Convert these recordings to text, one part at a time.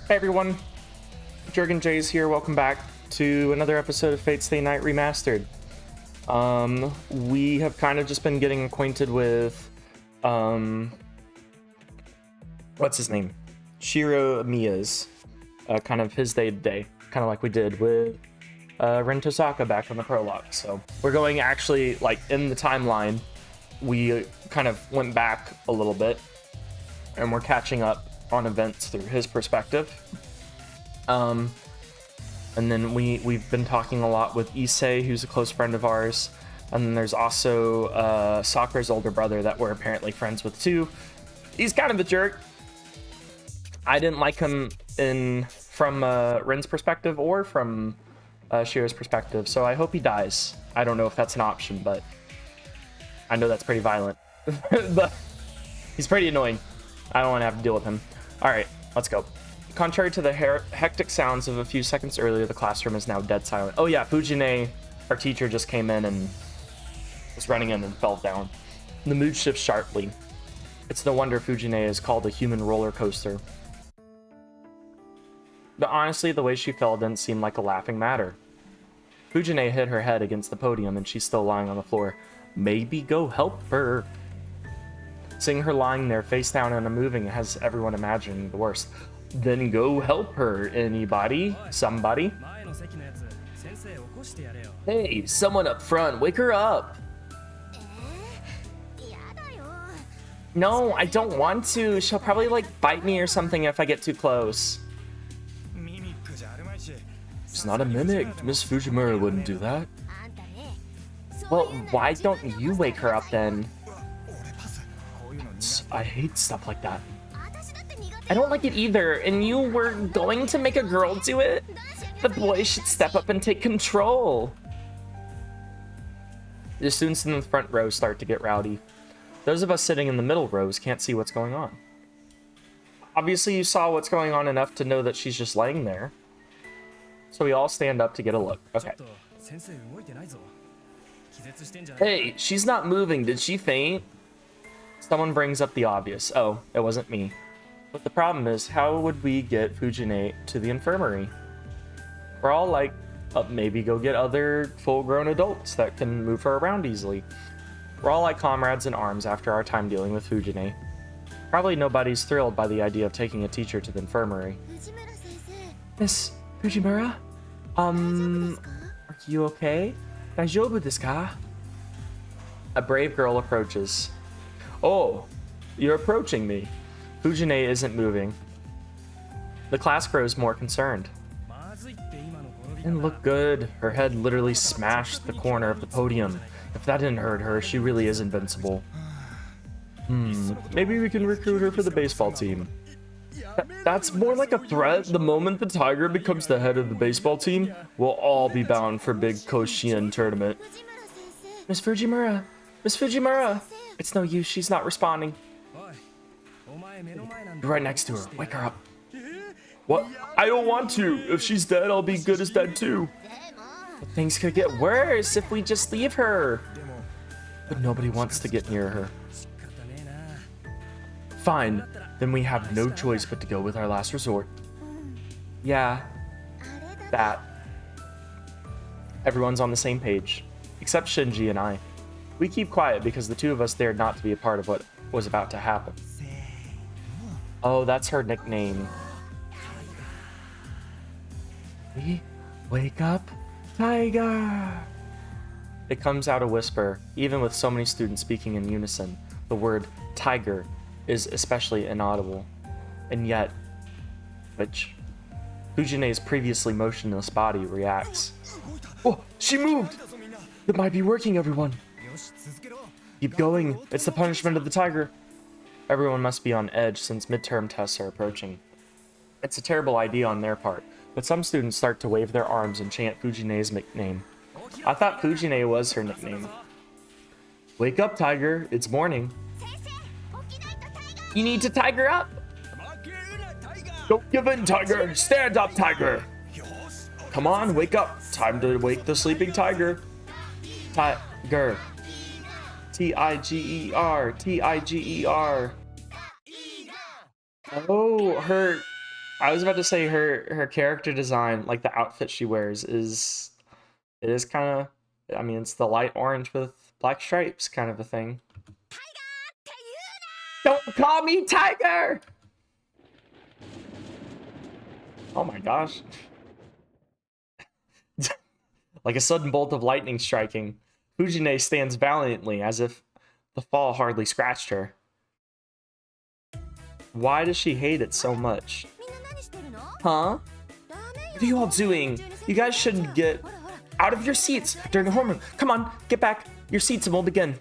Hey everyone, Jurgen Jays here. Welcome back to another episode of Fate Stay Night Remastered. We have kind of just been getting acquainted with, what's his name? Shirou Miya's, kind of his day-to-day, kind of like we did with Ren Tosaka back on the prologue. So we're going actually, like, in the timeline, we kind of went back a little bit, and we're catching up on events through his perspective. And then we've been talking a lot with Issei, who's a close friend of ours, and then there's also Sakura's older brother that we're apparently friends with too. He's kind of a jerk. I didn't like him from Ren's perspective or from Shirou's perspective, so I hope he dies. I don't know if that's an option, but I know that's pretty violent. But he's pretty annoying. I don't want to have to deal with him. Alright, let's go. Contrary to the hectic sounds of a few seconds earlier, the classroom is now dead silent. Oh yeah, Fujine, our teacher, just came in and was running in and fell down. The mood shifts sharply. It's no wonder Fujine is called a human roller coaster. But honestly, the way she fell didn't seem like a laughing matter. Fujine hit her head against the podium and she's still lying on the floor. Maybe go help her. Seeing her lying there face down and unmoving has everyone imagining the worst. Then go help her, anybody? Somebody? Hey, someone up front, wake her up! No, I don't want to. She'll probably like bite me or something if I get too close. It's not a mimic. Miss Fujimura wouldn't do that. Well, why don't you wake her up then? I hate stuff like that. I don't like it either, and you were going to make a girl do it? The boy should step up and take control. The students in the front row start to get rowdy. Those of us sitting in the middle rows can't see what's going on. Obviously you saw what's going on enough to know that she's just laying there. So we all stand up to get a look. Okay. Hey, she's not moving. Did she faint? Someone brings up the obvious. Oh, it wasn't me. But the problem is, how would we get Fujine to the infirmary? We're all like, maybe go get other full-grown adults that can move her around easily. We're all like comrades in arms after our time dealing with Fujine. Probably nobody's thrilled by the idea of taking a teacher to the infirmary. Miss Fujimura? Are you okay? Daijoubu desu ka? A brave girl approaches. Oh, you're approaching me. Fujine isn't moving. The class grows more concerned. Didn't look good. Her head literally smashed the corner of the podium. If that didn't hurt her, she really is invincible. Maybe we can recruit her for the baseball team. That's more like a threat. The moment the tiger becomes the head of the baseball team, we'll all be bound for big Koshien tournament. Miss Fujimura! Miss Fujimura! It's no use, she's not responding. You're right next to her. Wake her up. What? I don't want to. If she's dead, I'll be good as dead too. But things could get worse if we just leave her. But nobody wants to get near her. Fine. Then we have no choice but to go with our last resort. Yeah. That. Everyone's on the same page. Except Shinji and I. We keep quiet because the two of us dared not to be a part of what was about to happen. Oh, that's her nickname. Wake up, Tiger! It comes out a whisper, even with so many students speaking in unison. The word tiger is especially inaudible. And yet, Fujine's previously motionless body reacts. Oh, she moved! It might be working, everyone. Keep going. It's the punishment of the tiger. Everyone must be on edge since midterm tests are approaching. It's a terrible idea on their part, but some students start to wave their arms and chant Fujine's nickname. I thought Fujine was her nickname. Wake up, Tiger. It's morning. You need to tiger up. Don't give in, Tiger. Stand up, Tiger. Come on, wake up. Time to wake the sleeping tiger. Tiger. Tiger. Tiger. Oh, her I was about to say her character design, like the outfit she wears, is kind of. I mean, it's the light orange with black stripes, kind of a thing. Don't call me Tiger! Oh my gosh. Like a sudden bolt of lightning striking, Fujine stands valiantly as if the fall hardly scratched her. Why does she hate it so much? Huh? What are you all doing? You guys shouldn't get out of your seats during the homeroom. Come on, get back your seats and we'll begin.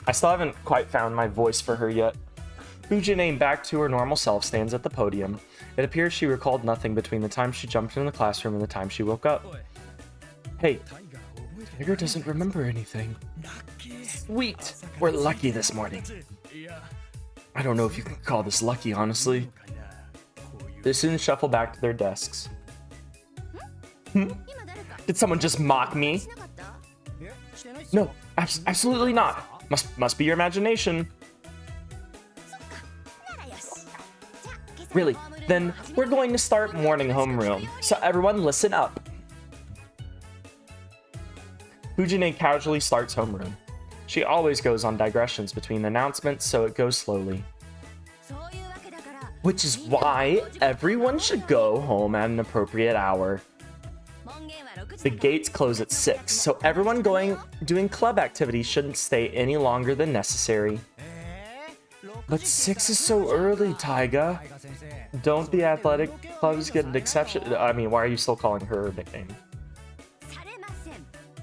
I still haven't quite found my voice for her yet. Fujine, back to her normal self, stands at the podium. It appears she recalled nothing between the time she jumped into the classroom and the time she woke up. Hey, Tiger doesn't remember anything. Sweet! We're lucky this morning. I don't know if you can call this lucky, honestly. They soon shuffle back to their desks. Did someone just mock me? No, absolutely not. Must be your imagination. Really? Then we're going to start morning homeroom. So everyone listen up. Fujine casually starts homeroom. She always goes on digressions between announcements, so it goes slowly. Which is why everyone should go home at an appropriate hour. The gates close at 6, so everyone doing club activities shouldn't stay any longer than necessary. But 6 is so early, Taiga. Don't the athletic clubs get an exception? I mean, why are you still calling her a nickname?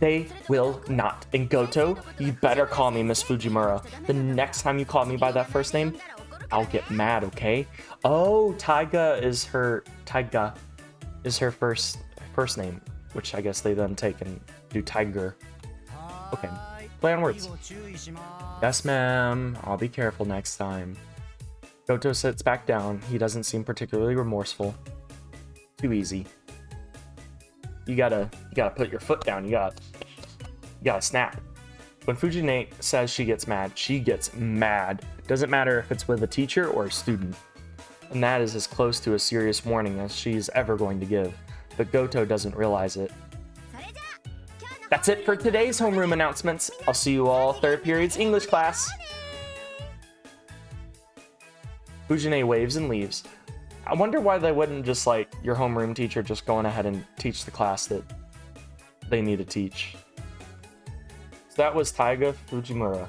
They will not. And Goto, you better call me Miss Fujimura. The next time you call me by that first name, I'll get mad, okay? Oh, Taiga is her first name, which I guess they then take and do Tiger. Okay, play on words. Yes, ma'am. I'll be careful next time. Goto sits back down. He doesn't seem particularly remorseful. Too easy. You gotta put your foot down. You gotta snap. When Fujine says she gets mad, she gets mad. Doesn't matter if it's with a teacher or a student. And that is as close to a serious warning as she's ever going to give. But Goto doesn't realize it. That's it for today's homeroom announcements. I'll see you all third period's English class. Fujine waves and leaves. I wonder why they wouldn't just like your homeroom teacher just going ahead and teach the class that they need to teach. So that was Taiga Fujimura,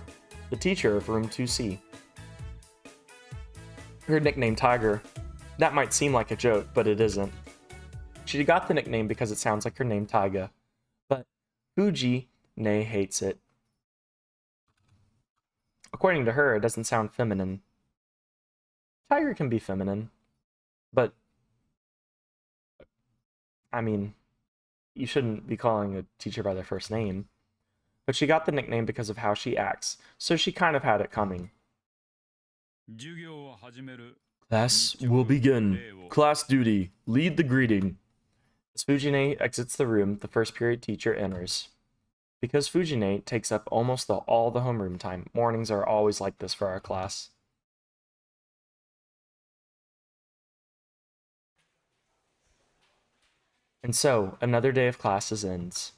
the teacher of room 2C. Her nickname Tiger. That might seem like a joke, but it isn't. She got the nickname because it sounds like her name Taiga, but Fujine hates it. According to her, it doesn't sound feminine. Tiger can be feminine, but I mean, you shouldn't be calling a teacher by their first name. But she got the nickname because of how she acts, so she kind of had it coming. Class will begin. Class duty. Lead the greeting. As Fujine exits the room, the first period teacher enters. Because Fujine takes up almost all the homeroom time, mornings are always like this for our class. And so, another day of classes ends.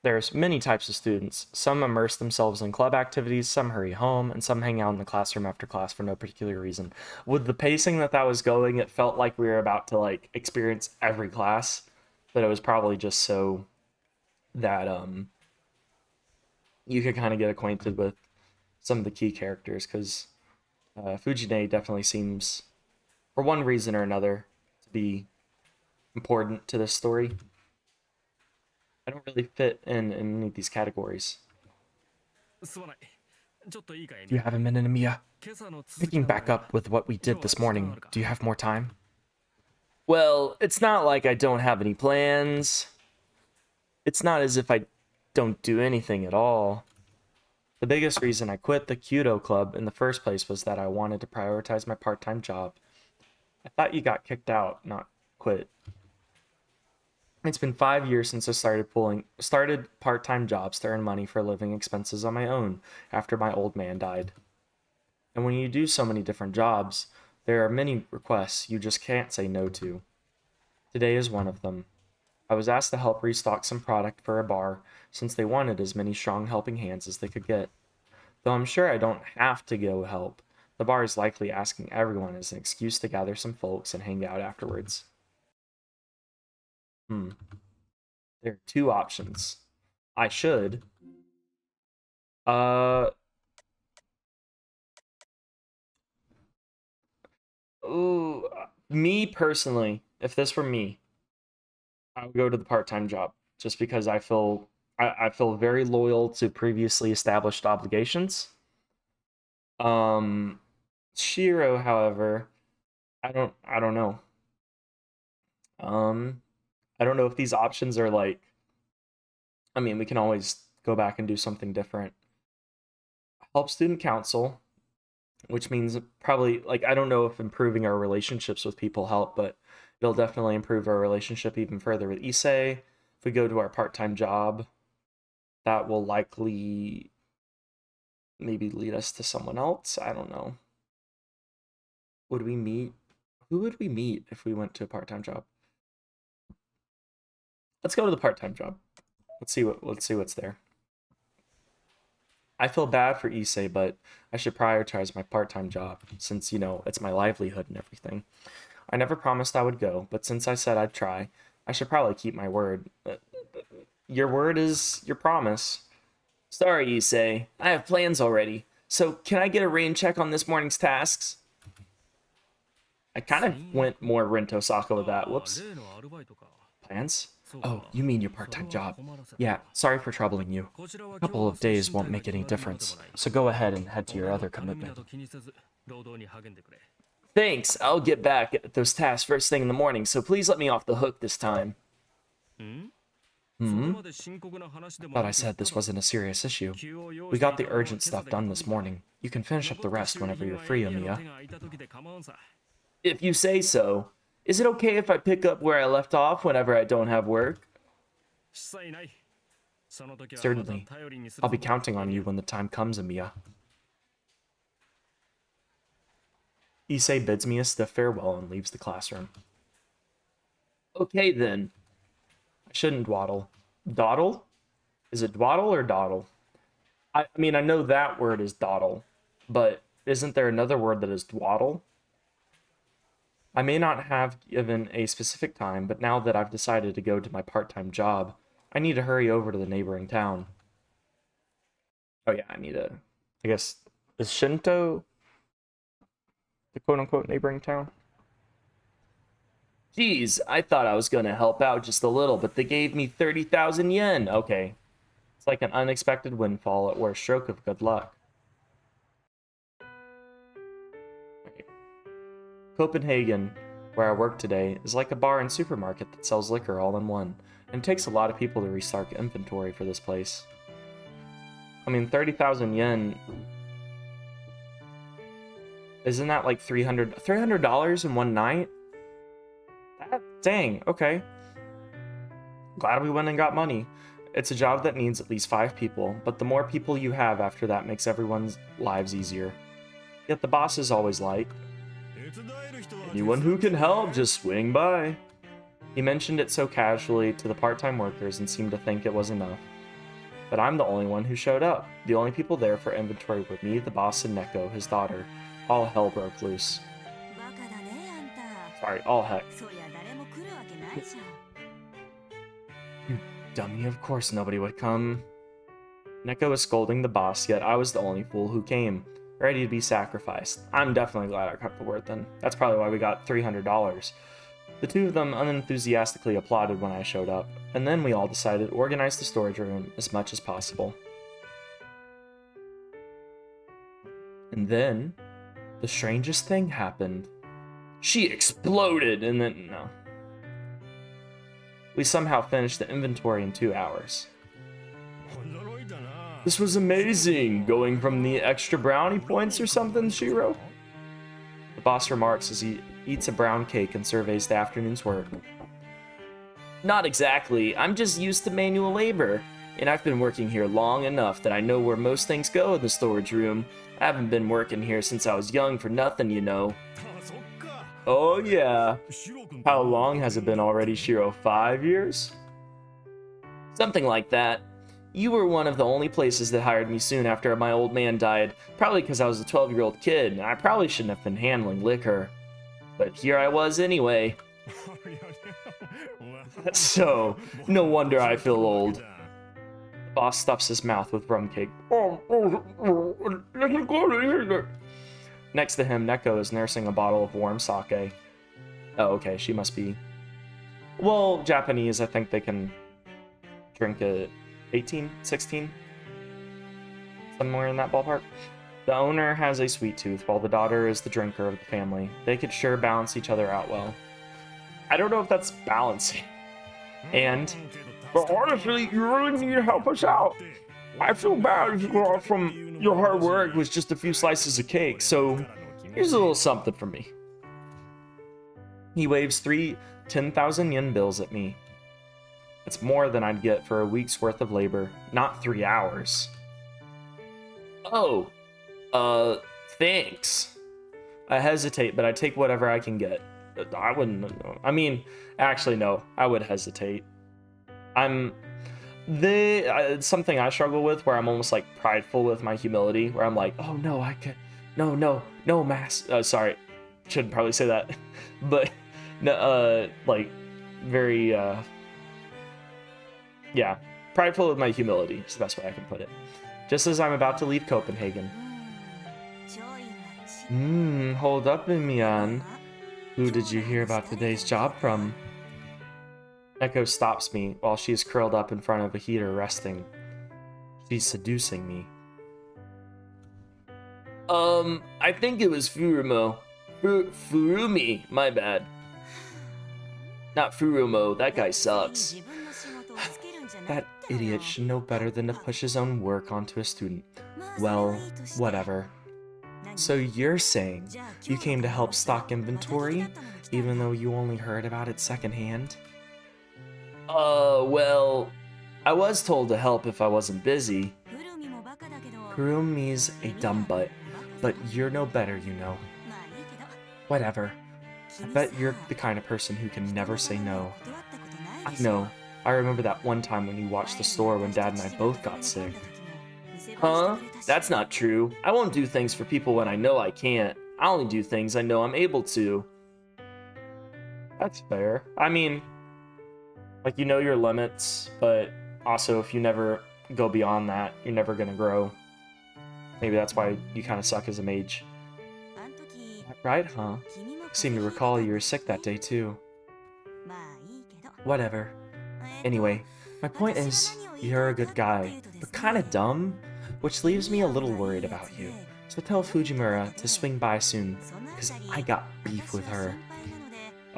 There's many types of students. Some immerse themselves in club activities, some hurry home, and some hang out in the classroom after class for no particular reason. With the pacing that was going, it felt like we were about to like experience every class, but it was probably just so that you could kind of get acquainted with some of the key characters, because Fujine definitely seems, for one reason or another, to be important to this story. I don't really fit in any of these categories. Do you have a minute, Amiya? Picking back up with what we did this morning, do you have more time? Well, it's not like I don't have any plans. It's not as if I don't do anything at all. The biggest reason I quit the Kyudo club in the first place was that I wanted to prioritize my part-time job. I thought you got kicked out, not quit. It's been 5 years since I started part-time jobs to earn money for living expenses on my own after my old man died. And when you do so many different jobs, There are many requests you just can't say no to. Today is one of them. I was asked to help restock some product for a bar, since they wanted as many strong helping hands as they could get. Though I'm sure I don't have to go help, the bar is likely asking everyone as an excuse to gather some folks and hang out afterwards. There are two options. I should. Ooh, me personally, if this were me, I would go to the part-time job just because I feel very loyal to previously established obligations. Shirou, however, I don't know. I don't know if these options are like, I mean, we can always go back and do something different. Help student council, which means probably, like, I don't know if improving our relationships with people help, but it'll definitely improve our relationship even further with Issei. If we go to our part-time job, that will likely maybe lead us to someone else. I don't know. Would we meet? Who would we meet if we went to a part-time job? Let's go to the part-time job. Let's see what's there. I feel bad for Issei, but I should prioritize my part-time job since, you know, it's my livelihood and everything. I never promised I would go, but since I said I'd try, I should probably keep my word. Your word is your promise. Sorry, Issei. I have plans already. So can I get a rain check on this morning's tasks? I kind of went more Rento Saka with that. Whoops. Plans? Oh, you mean your part-time job. Yeah, sorry for troubling you. A couple of days won't make any difference, so go ahead and head to your other commitment. Thanks, I'll get back at those tasks first thing in the morning, so please let me off the hook this time. Thought I said this wasn't a serious issue. We got the urgent stuff done this morning. You can finish up the rest whenever you're free, Amiya. If you say so. Is it okay if I pick up where I left off whenever I don't have work? Certainly. I'll be counting on you when the time comes, Amiya. Issei bids me a stiff farewell and leaves the classroom. Okay then. I shouldn't dawdle. Dawdle? Is it dawdle or dawdle? I mean, I know that word is dawdle, but isn't there another word that is dwaddle? I may not have given a specific time, but now that I've decided to go to my part-time job, I need to hurry over to the neighboring town. Oh yeah, I guess, is Shinto the quote-unquote neighboring town? Geez, I thought I was going to help out just a little, but they gave me 30,000 yen. Okay. It's like an unexpected windfall or a stroke of good luck. Copenhagen, where I work today, is like a bar and supermarket that sells liquor all in one, and it takes a lot of people to restock inventory for this place. I mean, 30,000 yen... Isn't that like $300 in one night? Dang, okay. Glad we went and got money. It's a job that needs at least 5 people, but the more people you have after that makes everyone's lives easier. Yet the boss is always like, anyone who can help, just swing by. He mentioned it so casually to the part-time workers and seemed to think it was enough. But I'm the only one who showed up. The only people there for inventory were me, the boss, and Neko, his daughter. All hell broke loose. Sorry, all heck. You dummy, of course nobody would come. Neko was scolding the boss, yet I was the only fool who came, ready to be sacrificed. I'm definitely glad I kept the word then. That's probably why we got $300. The two of them unenthusiastically applauded when I showed up, and then we all decided to organize the storage room as much as possible. And then, the strangest thing happened. She exploded, and then, no. We somehow finished the inventory in 2 hours. This was amazing, going from the extra brownie points or something, Shirou? The boss remarks as he eats a brown cake and surveys the afternoon's work. Not exactly, I'm just used to manual labor, and I've been working here long enough that I know where most things go in the storage room. I haven't been working here since I was young for nothing, you know. Oh yeah. How long has it been already, Shirou? 5 years? Something like that. You were one of the only places that hired me soon after my old man died, probably because I was a 12-year-old kid, and I probably shouldn't have been handling liquor. But here I was anyway. So, no wonder I feel old. The boss stuffs his mouth with rum cake. Next to him, Neko is nursing a bottle of warm sake. Oh, okay, she must be... Well, Japanese, I think they can drink at 18, 16? Somewhere in that ballpark. The owner has a sweet tooth, while the daughter is the drinker of the family. They could sure balance each other out well. I don't know if that's balancing. And... But honestly, you really need to help us out. I feel bad if you go off from your hard work with just a few slices of cake, so here's a little something for me. He waves 3 10,000 yen bills at me. It's more than I'd get for a week's worth of labor, not 3 hours. Oh, thanks. I hesitate, but I take whatever I can get. I wouldn't, I mean, actually no, I would hesitate. It's something I struggle with where I'm almost like prideful with my humility, where I'm like, oh no, I can't, no, mass, sorry, shouldn't probably say that, but, like, very, yeah, prideful with my humility is the best way I can put it. Just as I'm about to leave Copenhagen. Hold up, Mian. Who did you hear about today's job from? Neko stops me while she is curled up in front of a heater resting. She's seducing me. I think it was Furumo. Furumi, my bad. Not Furumo, that guy sucks. That idiot should know better than to push his own work onto a student. Well, whatever. So you're saying you came to help stock inventory, even though you only heard about it secondhand? Well, I was told to help if I wasn't busy. Kurumi's a dumb butt, but you're no better, you know. Whatever. I bet you're the kind of person who can never say no. I know. I remember that one time when you watched the store when Dad and I both got sick. Huh? That's not true. I won't do things for people when I know I can't. I only do things I know I'm able to. That's fair. I mean, like, you know your limits, but also if you never go beyond that, you're never gonna grow. Maybe that's why you kind of suck as a mage. Right, huh? I seem to recall you were sick that day too. Whatever. Anyway, my point is, you're a good guy, but kind of dumb, which leaves me a little worried about you. So tell Fujimura to swing by soon, because I got beef with her.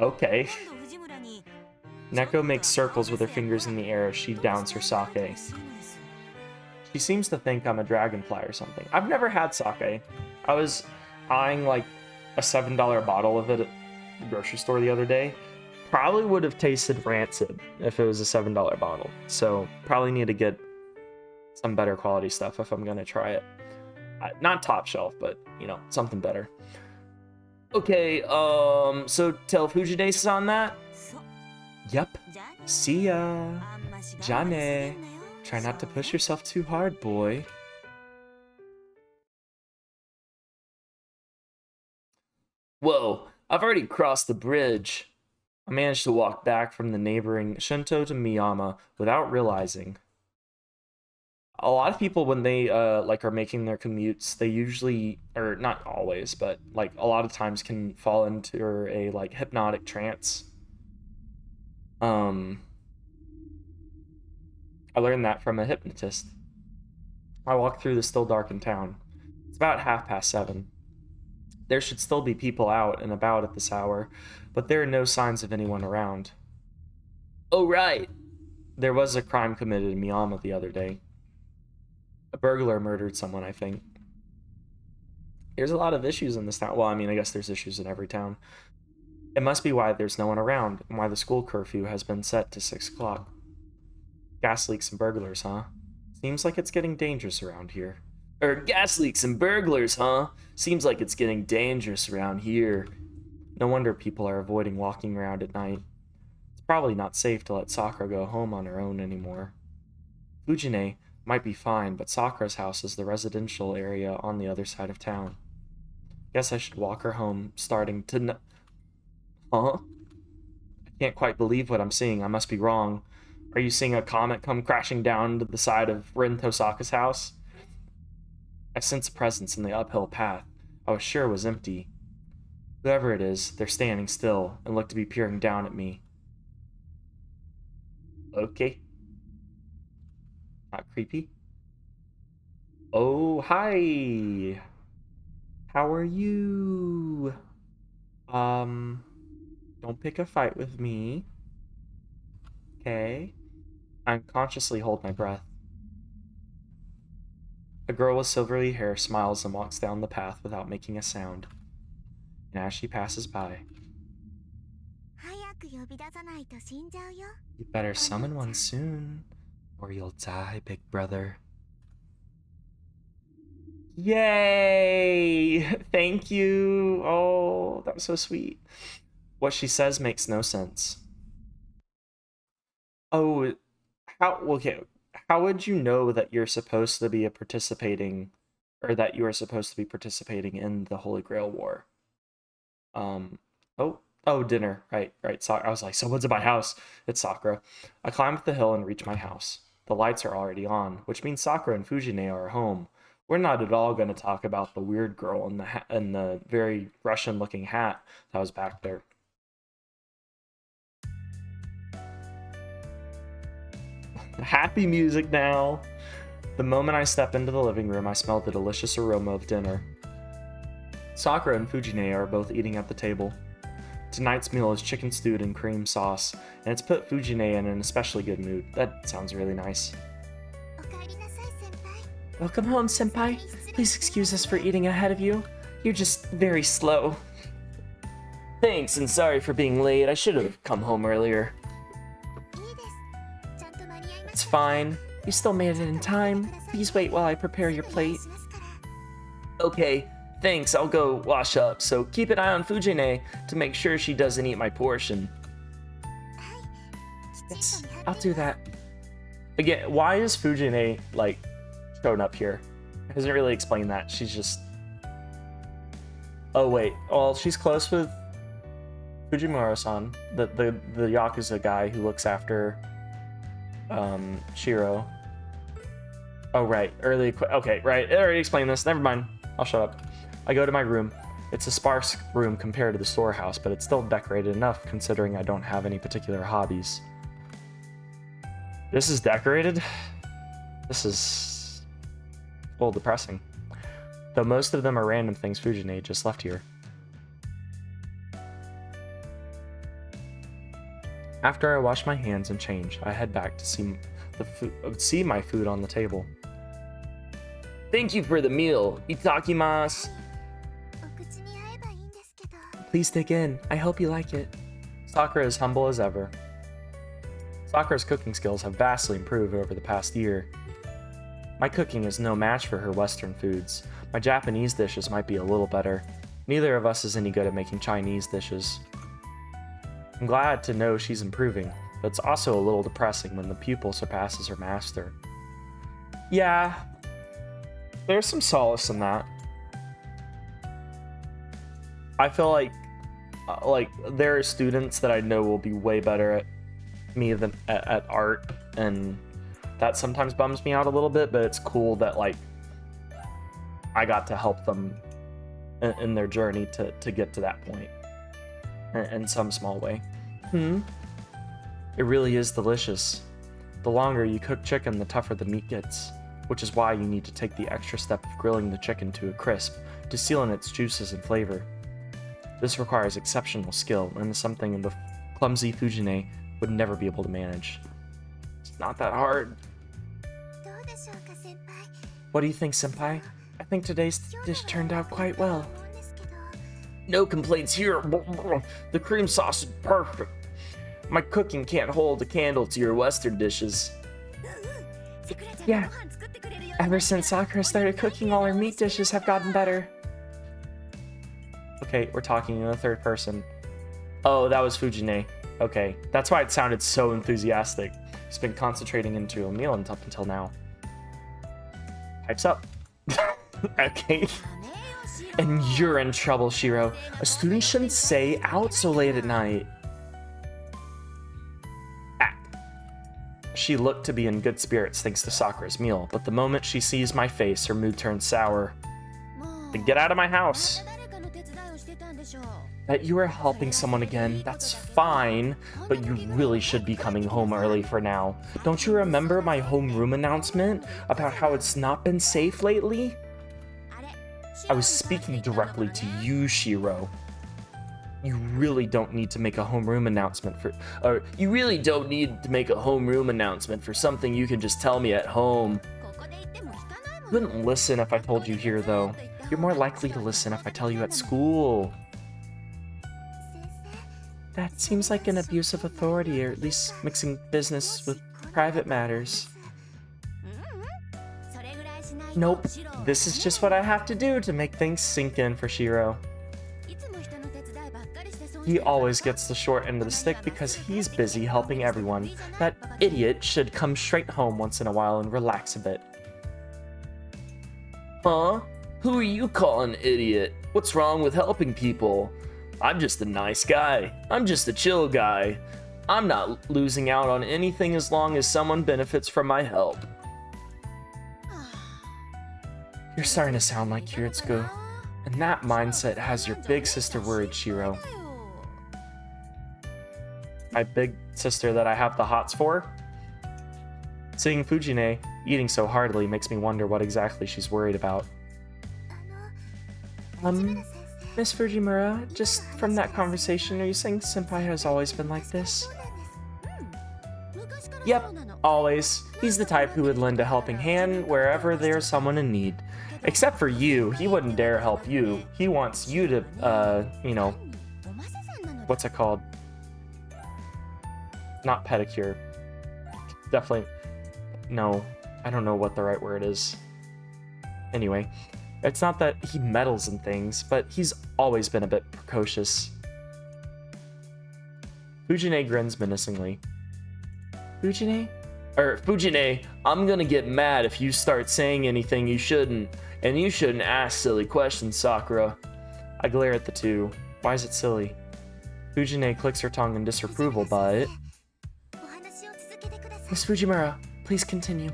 Okay. Neko makes circles with her fingers in the air as she downs her sake. She seems to think I'm a dragonfly or something. I've never had sake. I was eyeing like a $7 bottle of it at the grocery store the other day. Probably would have tasted rancid if it was a $7 bottle. So probably need to get some better quality stuff if I'm gonna try it. Not top shelf, but you know, something better. Okay, so tell Fujida's on that? Yep. See ya. Jane. Try not to push yourself too hard, boy. Whoa, I've already crossed the bridge. I managed to walk back from the neighboring Shinto to Miyama without realizing. A lot of people, when they like are making their commutes, they usually, or not always, but like a lot of times can fall into a like hypnotic trance. I learned that from a hypnotist. I walked through the still darkened town. It's about 7:30. There should still be people out and about at this hour, but there are no signs of anyone around. Oh, right. There was a crime committed in Miyama the other day. A burglar murdered someone, I think. There's a lot of issues in this town. Well, I mean, I guess there's issues in every town. It must be why there's no one around, and why the school curfew has been set to 6 o'clock. Gas leaks and burglars, huh? Seems like it's getting dangerous around here. Gas leaks and burglars, huh? Seems like it's getting dangerous around here. No wonder people are avoiding walking around at night. It's probably not safe to let Sakura go home on her own anymore. Fujine might be fine, but Sakura's house is the residential area on the other side of town. Guess I should walk her home, starting to Huh? I can't quite believe what I'm seeing. I must be wrong. Are you seeing a comet come crashing down to the side of Rin Tosaka's house? I sense a presence in the uphill path I was sure was empty. Whoever it is, they're standing still and look to be peering down at me. Okay. Not creepy. Oh, hi. How are you? Don't pick a fight with me. Okay. I unconsciously hold my breath. A girl with silvery hair smiles and walks down the path without making a sound. And as she passes by, you better summon one soon, or you'll die, big brother. Yay! Thank you! Oh, that was so sweet. What she says makes no sense. Oh, okay. How would you know that you're supposed to be participating, or that you are supposed to be participating in the Holy Grail War? Oh, dinner. Right. I was like, someone's at my house. It's Sakura. I climb up the hill and reach my house. The lights are already on, which means Sakura and Fujine are home. We're not at all going to talk about the weird girl in the very Russian-looking hat that was back there. Happy music now. The moment I step into the living room, I smell the delicious aroma of dinner. Sakura and Fujine are both eating at the table. Tonight's meal is chicken stewed in cream sauce, and it's put Fujine in an especially good mood. That sounds really nice. Welcome home, senpai. Please excuse us for eating ahead of you. You're just very slow. Thanks, and sorry for being late. I should have come home earlier. It's fine. You still made it in time. Please wait while I prepare your plate. Okay, thanks. I'll go wash up, so keep an eye on Fujine to make sure she doesn't eat my portion. Yes, I'll do that. Again, why is Fujine, like, showing up here? It doesn't really explain that. She's just... Oh, wait. Well, she's close with Fujimura-san, the Yakuza guy who looks after Shirou. Oh, right. Okay, right. I already explained this. Never mind. I'll shut up. I go to my room. It's a sparse room compared to the storehouse, but it's still decorated enough considering I don't have any particular hobbies. This is decorated? This is a little depressing. Though most of them are random things Fujine just left here. After I wash my hands and change, I head back to see my food on the table. Thank you for the meal. Itakimasu. Please dig in. I hope you like it. Sakura is humble as ever. Sakura's cooking skills have vastly improved over the past year. My cooking is no match for her Western foods. My Japanese dishes might be a little better. Neither of us is any good at making Chinese dishes. I'm glad to know she's improving, but it's also a little depressing when the pupil surpasses her master. Yeah, there's some solace in that. I feel like there are students that I know will be way better at me than at art, and that sometimes bums me out a little bit, but it's cool that like I got to help them in their journey to get to that point in some small way. It really is delicious. The longer you cook chicken, the tougher the meat gets, which is why you need to take the extra step of grilling the chicken to a crisp to seal in its juices and flavor. This requires exceptional skill and is something the clumsy Fujine would never be able to manage. It's not that hard. What do you think, senpai? I think today's dish turned out quite well. No complaints here. The cream sauce is perfect. My cooking can't hold a candle to your Western dishes. Yeah. Ever since Sakura started cooking, all her meat dishes have gotten better. Okay, we're talking in the third person. Oh, that was Fujine. Okay, that's why it sounded so enthusiastic. He's been concentrating into a meal up until now. Pipes up. Okay. And you're in trouble, Shirou. A student shouldn't stay out so late at night. She looked to be in good spirits thanks to Sakura's meal, but the moment she sees my face, her mood turns sour. Then get out of my house. Bet you are helping someone again. That's fine, but you really should be coming home early for now. Don't you remember my homeroom announcement about how it's not been safe lately? I was speaking directly to you, Shirou. You really don't need to make a homeroom announcement for something you can just tell me at home. You wouldn't listen if I told you here, though. You're more likely to listen if I tell you at school. That seems like an abuse of authority, or at least mixing business with private matters. Nope, this is just what I have to do to make things sink in for Shirou. He always gets the short end of the stick because he's busy helping everyone. That idiot should come straight home once in a while and relax a bit. Huh? Who are you calling idiot? What's wrong with helping people? I'm just a nice guy. I'm just a chill guy. I'm not losing out on anything as long as someone benefits from my help. You're starting to sound like Kiritsugu. And that mindset has your big sister worried, Shirou. My big sister that I have the hots for? Seeing Fujine eating so heartily makes me wonder what exactly she's worried about. Miss Fujimura, just from that conversation, are you saying Senpai has always been like this? Yep, always. He's the type who would lend a helping hand wherever there's someone in need. Except for you, he wouldn't dare help you. He wants you to, you know, what's it called? Not pedicure. Definitely, no, I don't know what the right word is. Anyway. It's not that he meddles in things, but he's always been a bit precocious. Fujine grins menacingly. Fujine, I'm gonna get mad if you start saying anything you shouldn't, and you shouldn't ask silly questions, Sakura. I glare at the two. Why is it silly? Fujine clicks her tongue in disapproval, but... Miss Fujimura, please continue.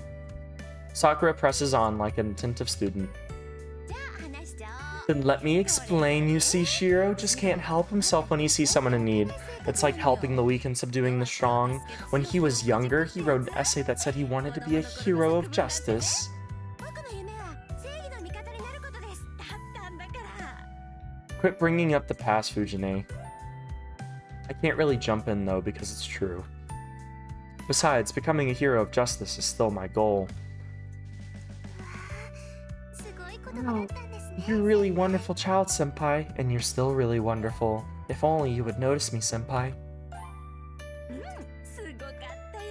Sakura presses on like an attentive student. Then let me explain. You see, Shirou just can't help himself when he sees someone in need. It's like helping the weak and subduing the strong. When he was younger, he wrote an essay that said he wanted to be a hero of justice. Quit bringing up the past, Fujine. I can't really jump in, though, because it's true. Besides, becoming a hero of justice is still my goal. Oh. You're a really wonderful child, Senpai, and you're still really wonderful. If only you would notice me, Senpai.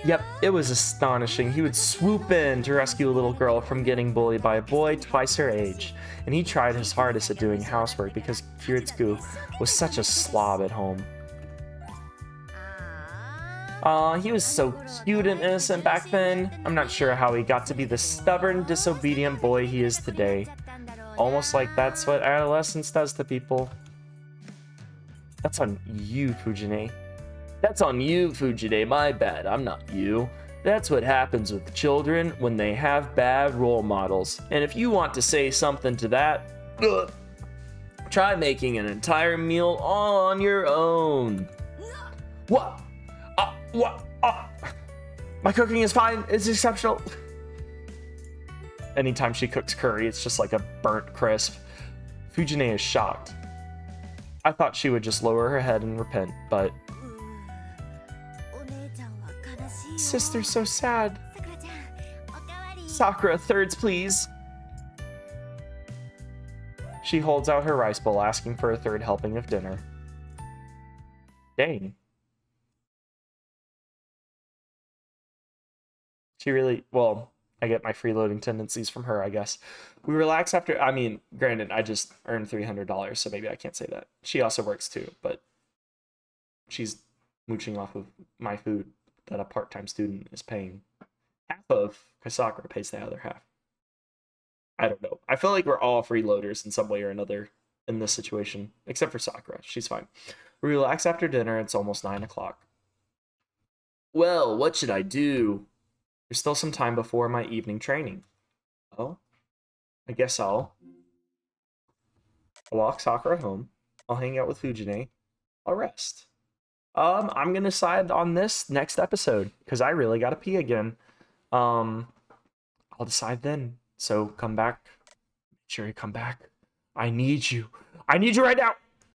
Yep, it was astonishing. He would swoop in to rescue a little girl from getting bullied by a boy twice her age, and he tried his hardest at doing housework because Kiritsugu was such a slob at home. Aw, he was so cute and innocent back then. I'm not sure how he got to be the stubborn, disobedient boy he is today. Almost like that's what adolescence does to people. That's on you, Fujine. That's on you, Fujine. My bad. I'm not you. That's what happens with children when they have bad role models. And if you want to say something to that, try making an entire meal all on your own. What? What? My cooking is fine. It's exceptional. Anytime she cooks curry, it's just like a burnt crisp. Fujine is shocked. I thought she would just lower her head and repent, but... Sister's so sad. Sakura, thirds, please. She holds out her rice bowl, asking for a third helping of dinner. Dang. She really... Well... I get my freeloading tendencies from her, I guess. We relax after, I mean, granted, I just earned $300, so maybe I can't say that. She also works too, but she's mooching off of my food that a part-time student is paying half of, because Sakura pays the other half. I don't know. I feel like we're all freeloaders in some way or another in this situation, except for Sakura. She's fine. We relax after dinner. It's almost 9 o'clock. Well, what should I do? There's still some time before my evening training. Oh, I guess I'll walk Sakura home. I'll hang out with Fujine. I'll rest. I'm gonna decide on this next episode because I really gotta pee again. I'll decide then. So come back. Make sure you come back. I need you. I need you right now.